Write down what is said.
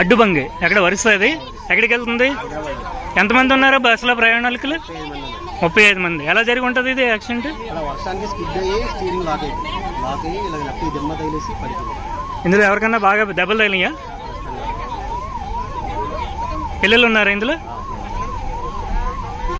అడ్డుబంగి ఎక్కడ వరుసది ఎక్కడికి వెళ్తుంది? ఎంతమంది ఉన్నారు బస్సులో ప్రయాణికులు? 35 మంది. ఎలా జరిగి ఉంటుంది ఇది యాక్సిడెంట్? ఇందులో ఎవరికన్నా బాగా దెబ్బలు తగిలినాయా? పిల్లలు ఉన్నారా ఇందులో?